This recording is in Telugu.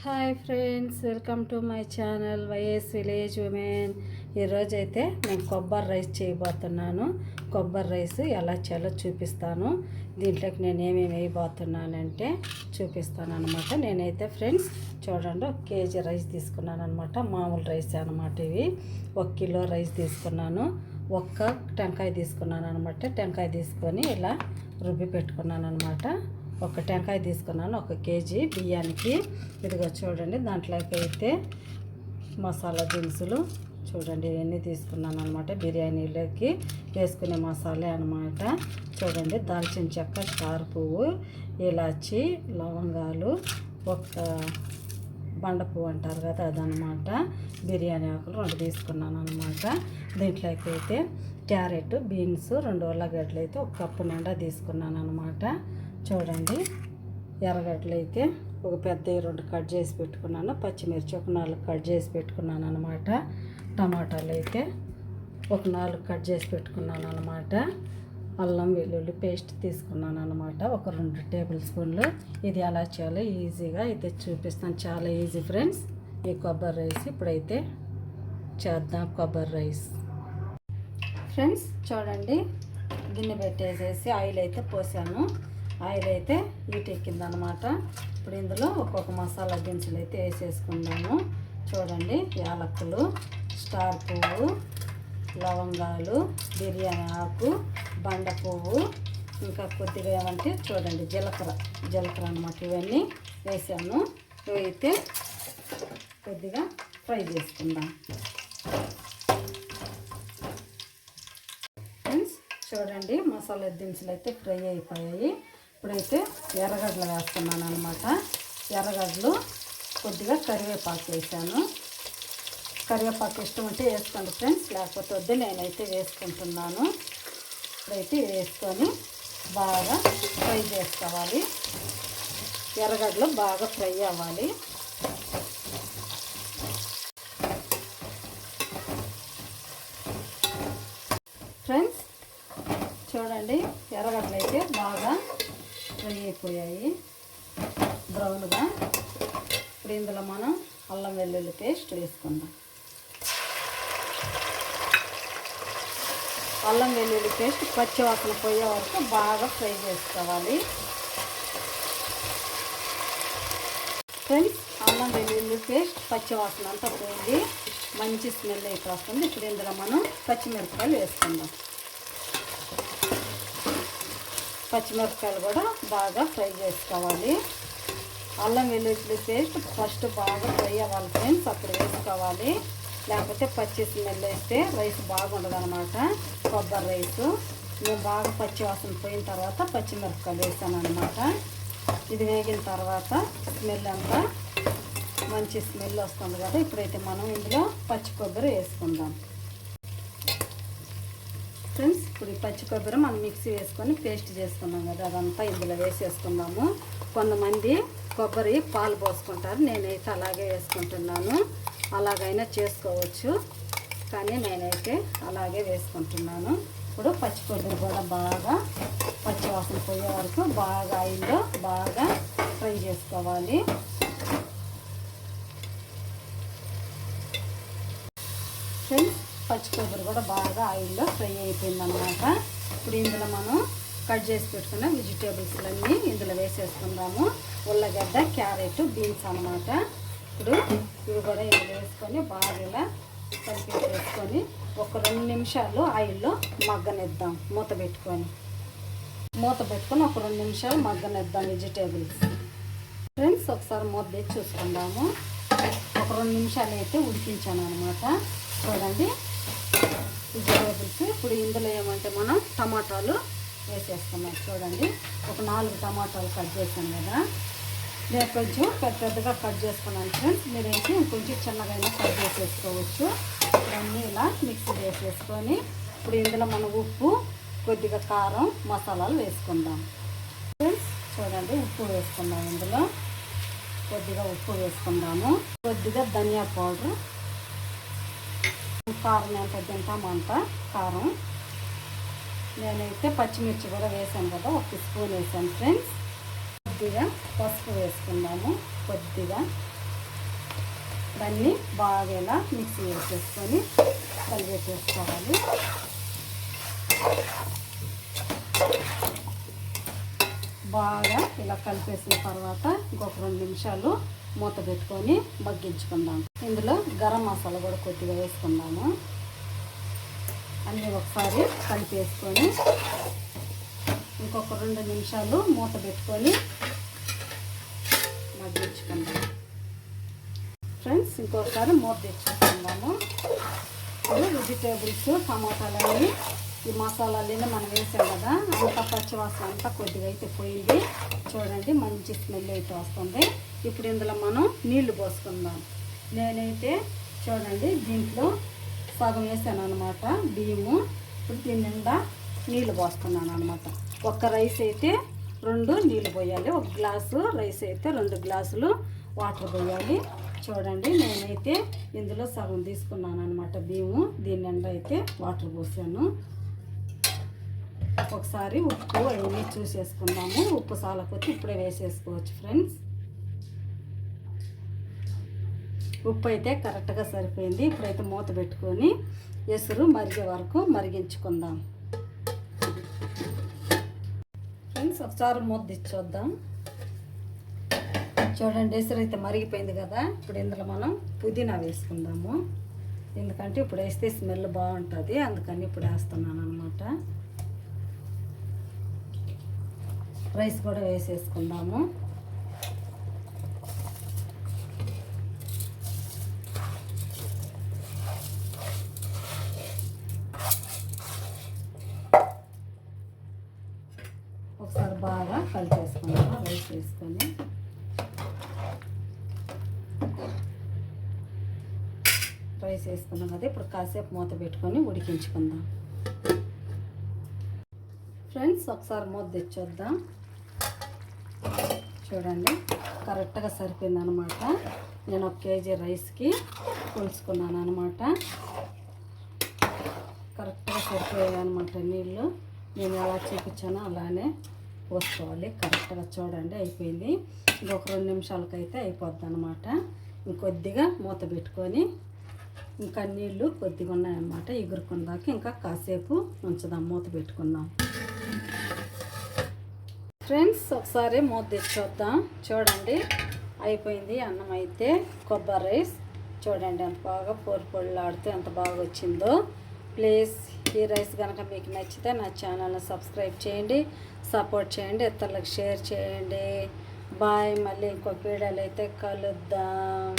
Hi friends, welcome to my channel YS village women. ఈరోజైతే నేను కొబ్బరి రైస్ చేయబోతున్నాను. కొబ్బరి రైస్ ఎలా చేయాలో చూపిస్తాను. దీంట్లోకి నేను ఏమేమి వేయబోతున్నానంటే చూపిస్తాను అనమాట. నేనైతే ఫ్రెండ్స్ చూడండి, 1 కేజీ రైస్ తీసుకున్నాను అనమాట. మామూలు రైస్ అనమాట. ఇవి 1 కిలో రైస్ తీసుకున్నాను. 1 టెంకాయ తీసుకున్నాను అనమాట. టెంకాయ తీసుకొని ఇలా రుబ్బి పెట్టుకున్నాను అనమాట. 1 టెంకాయ తీసుకున్నాను 1 కేజీ బియ్యానికి. ఇదిగో చూడండి, దాంట్లోకి అయితే మసాలా దినుసులు చూడండి ఇవన్నీ తీసుకున్నాను అనమాట. బిర్యానీలోకి వేసుకునే మసాలే అనమాట. చూడండి, దాల్చిన చెక్క, స్టార్ పువ్వు, ఇలాచి, లవంగాలు, 1 బండ పువ్వు అంటారు కదా అదనమాట. బిర్యానీ ఆకులు 2 తీసుకున్నాను అనమాట. దీంట్లోకి అయితే క్యారెట్, బీన్స్, 2 ఉల్లగడ్డలు అయితే 1 కప్పు నిండా తీసుకున్నాను అనమాట. చూడండి, ఎర్రగడ్డలు అయితే ఒక పెద్ద 2 కట్ చేసి పెట్టుకున్నాను. పచ్చిమిర్చి 4 కట్ చేసి పెట్టుకున్నాను అనమాట. టమాటాలు అయితే 4 కట్ చేసి పెట్టుకున్నాను అనమాట. అల్లం వెల్లుల్లి పేస్ట్ తీసుకున్నాను అనమాట. 2 టేబుల్ స్పూన్లు. ఇది ఎలా చేయాలో ఈజీగా అయితే చూపిస్తాను. చాలా ఈజీ ఫ్రెండ్స్ ఈ కొబ్బరి రైస్. ఇప్పుడైతే చేద్దాం కొబ్బరి రైస్. ఫ్రెండ్స్ చూడండి, గిన్నె పెట్టేసేసి ఆయిల్ అయితే పోసాను. ఆయిల్ అయితే హీట్ ఎక్కిందనమాట. ఇప్పుడు ఇందులో ఒక్కొక్క మసాలా దినుసులు అయితే వేసేసుకున్నాము. చూడండి, యాలక్కులు, స్టార్ పువ్వు, లవంగాలు, బిర్యానీ ఆకు, బండ పువ్వు, ఇంకా కొద్దిగా ఏమంటే చూడండి జీలకర్ర అనమాట. ఇవన్నీ వేసాను. ఇవైతే కొద్దిగా ఫ్రై చేసుకుందాం. ఫ్రెండ్స్ చూడండి, మసాలా దినుసులు అయితే ఫ్రై అయిపోయాయి. ఇప్పుడైతే ఎర్రగడ్డలు వేస్తున్నాను అనమాట. ఎర్రగడ్డలు కొద్దిగా కరివేపాకు వేసాను. కరివేపాకు ఇష్టం ఉంటే వేసుకోండి ఫ్రెండ్స్, లేకపోతే వద్దు, నేనైతే వేసుకుంటున్నాను. ఇప్పుడైతే వేసుకొని బాగా ఫ్రై చేసుకోవాలి. ఎర్రగడ్డలు బాగా ఫ్రై అవ్వాలి. ఫ్రెండ్స్ చూడండి, ఎర్రగడ్డలు అయితే బాగా ఫ్రై అయిపోయాయి బ్రౌన్గా. ఇప్పుడు ఇందులో మనం అల్లం వెల్లుల్లి పేస్ట్ వేసుకుందాం. అల్లం వెల్లుల్లి పేస్ట్ పచ్చివాసన పోయే వరకు బాగా ఫ్రై చేసుకోవాలి. ఫ్రెండ్స్ అల్లం వెల్లుల్లి పేస్ట్ పచ్చివాసన అంతా పోయింది, మంచి స్మెల్ అయితే వస్తుంది. ఇప్పుడు ఇందులో మనం పచ్చిమిరపకాయలు వేసుకుందాం. పచ్చిమిరపకాయలు కూడా బాగా ఫ్రై చేసుకోవాలి. అల్లం వెల్లుల్లి పేస్ట్ ఫస్ట్ బాగా ఫ్రై అవ్వాలి ఫ్రెండ్స్, అప్పుడు వేసుకోవాలి. లేకపోతే పచ్చి స్మెల్ వేస్తే రైస్ బాగుండదు అనమాట. కొబ్బరి రైసు నేను బాగా పచ్చి వాసన పోయిన తర్వాత పచ్చిమిరపకాయలు వేసాను అనమాట. ఇది వేగిన తర్వాత స్మెల్ అంతా మంచి స్మెల్ వస్తుంది కదా. ఇప్పుడైతే మనం ఇందులో పచ్చి కొబ్బరి వేసుకుందాం. ఫ్రెండ్స్ ఇప్పుడు ఈ పచ్చి కొబ్బరి మనం మిక్సీ వేసుకొని పేస్ట్ చేసుకున్నాం కదా, అదంతా ఇందులో వేసేసుకున్నాము. కొంతమంది కొబ్బరి పాలు పోసుకుంటారు, నేనైతే అలాగే వేసుకుంటున్నాను. అలాగైనా చేసుకోవచ్చు, కానీ నేనైతే అలాగే వేసుకుంటున్నాను. ఇప్పుడు పచ్చి కొబ్బరి కూడా బాగా పచ్చి వాసన పోయే వరకు బాగా ఆయిల్లో బాగా ఫ్రై చేసుకోవాలి. ఫ్రెండ్స్ పచ్చి కొబ్బరి కూడా బాగా ఆయిల్లో ఫ్రై అయిపోయిందన్నమాట. ఇప్పుడు ఇందులో మనం కట్ చేసి పెట్టుకున్న వెజిటేబుల్స్లన్నీ ఇందులో వేసేసుకుందాము. ఉల్లగడ్డ, క్యారెట్, బీన్స్ అనమాట. ఇప్పుడు ఇవి కూడా ఇందులో వేసుకొని బాగా ఇలా కలిపేసుకొని 2 నిమిషాలు ఆయిల్లో మగ్గనిద్దాం. మూత పెట్టుకొని 2 నిమిషాలు మగ్గనిద్దాం వెజిటేబుల్స్. ఫ్రెండ్స్ ఒకసారి మూత తెచ్చి చూసుకుందాము. 2 నిమిషాలు అయితే ఉడికించాను అనమాట. చూడండి వెజిటేబుల్స్. ఇప్పుడు ఇందులో ఏమంటే మనం టమాటాలు వేసేసుకున్నాం. చూడండి, 4 టమాటాలు కట్ చేశాను కదా. నేను కొంచెం పెద్దగా కట్ చేసుకున్నాను ఫ్రెండ్స్, మీరైతే ఇంకొంచెం చిన్నగా కట్ చేసేసుకోవచ్చు. ఇవన్నీ ఇలా మిక్సీ చేసేసుకొని ఇప్పుడు ఇందులో మనం ఉప్పు, కొద్దిగా కారం, మసాలాలు వేసుకుందాం. ఫ్రెండ్స్ చూడండి, ఉప్పు వేసుకుందాం. ఇందులో కొద్దిగా ఉప్పు వేసుకుందాము. కొద్దిగా ధనియా పౌడర్, కారం ఎంత తింటామంట కారం. నేనైతే పచ్చిమిర్చి కూడా వేసాను కదా, 1 స్పూన్ వేసాను ఫ్రెండ్స్. కొద్దిగా పసుపు వేసుకుందాము. కొద్దిగా దాన్ని బాగా ఇలా మిక్సీ వేసేసుకొని కలిపేసుకోవాలి. బాగా ఇలా కలిపేసిన తర్వాత ఇంకొక 2 నిమిషాలు మూత పెట్టుకొని మగ్గించుకుందాం. ఇందులో గరం మసాలా కూడా కొద్దిగా వేసుకుందాము. అన్నీ ఒకసారి కలిపేసుకొని ఇంకొక 2 నిమిషాలు మూత పెట్టుకొని మగ్గించుకుందాం. ఫ్రెండ్స్, ఇంకొకసారి మూత తెచ్చుకుందాము. వెజిటేబుల్స్, టమాటాలన్నీ ఈ మసాలాలన్నీ మనం వేసాం కదా, అంతా పచ్చివాసన అంతా కొద్దిగా అయితే పోయింది. చూడండి, మంచి స్మెల్ అయితే వస్తుంది. ఇప్పుడు ఇందులో మనం నీళ్లు పోసుకుందాం. నేనైతే చూడండి దీంట్లో సగం వేసాను అనమాట బియ్యము. ఇప్పుడు దీని నిండా నీళ్లు పోసుకున్నాను అనమాట. ఒక రైస్ అయితే 2 నీళ్ళు పోయాలి. ఒక గ్లాసు రైస్ అయితే 2 గ్లాసులు వాటర్ పోయాలి. చూడండి, నేనైతే ఇందులో సగం తీసుకున్నాను అనమాట బియ్యము. దీని నిండా అయితే వాటర్ పోసాను. ఒకసారి ఉప్పు అవన్నీ చూసేసుకుందాము. ఉప్పు సాలకపోతే ఇప్పుడే వేసేసుకోవచ్చు ఫ్రెండ్స్. ఉప్పు అయితే కరెక్ట్గా సరిపోయింది. ఇప్పుడైతే మూత పెట్టుకొని ఎసురు మరిగే వరకు మరిగించుకుందాం. ఫ్రెండ్స్, ఒకసారి మూత తెచ్చొద్దాం. చూడండి, ఎసురు అయితే మరిగిపోయింది కదా. ఇప్పుడు ఇందులో మనం పుదీనా వేసుకుందాము. ఎందుకంటే ఇప్పుడు వేస్తే స్మెల్ బాగుంటుంది, అందుకని ఇప్పుడు వేస్తున్నాను అనమాట. రైస్ కూడా వేసేసుకుందాము. ఒకసారి బాగా కలిపేసుకుందాము. రైస్ వేసుకొని రైస్ వేసుకున్నాం కదా. ఇప్పుడు కాసేపు మూత పెట్టుకొని ఉడికించుకుందాం. ఫ్రెండ్స్, ఒకసారి మూత తెచ్చొద్దాం. చూడండి, కరెక్ట్గా సరిపోయింది అనమాట. నేను 1 కేజీ రైస్కి కొలుసుకున్నాను అనమాట. కరెక్ట్గా సరిపోయాయి అనమాట నీళ్ళు. నేను ఎలా చూపించానో అలానే పోసుకోవాలి. కరెక్ట్గా చూడండి అయిపోయింది. ఇంకొక 2 నిమిషాలకైతే అయిపోద్ది అనమాట. ఇంకొద్దిగా మూత పెట్టుకొని ఇంకా నీళ్ళు కొద్దిగా ఉన్నాయన్నమాట. ఎగురుకుందాక ఇంకా కాసేపు ఉంచుదాం, మూత పెట్టుకుందాం. ఫ్రెండ్స్, ఒకసారి మూత తెచ్చొద్దాం. చూడండి, అయిపోయింది అన్నం అయితే. కొబ్బరి రైస్ చూడండి ఎంత బాగా పొడిలాడుతూ ఎంత బాగా వచ్చిందో. ప్లీజ్ ఈ రైస్ కనుక మీకు నచ్చితే నా ఛానల్ని సబ్స్క్రైబ్ చేయండి, సపోర్ట్ చేయండి, ఇతరులకు షేర్ చేయండి. బాయ్. మళ్ళీ ఇంకొక వీడియోలో అయితే కలుద్దాం.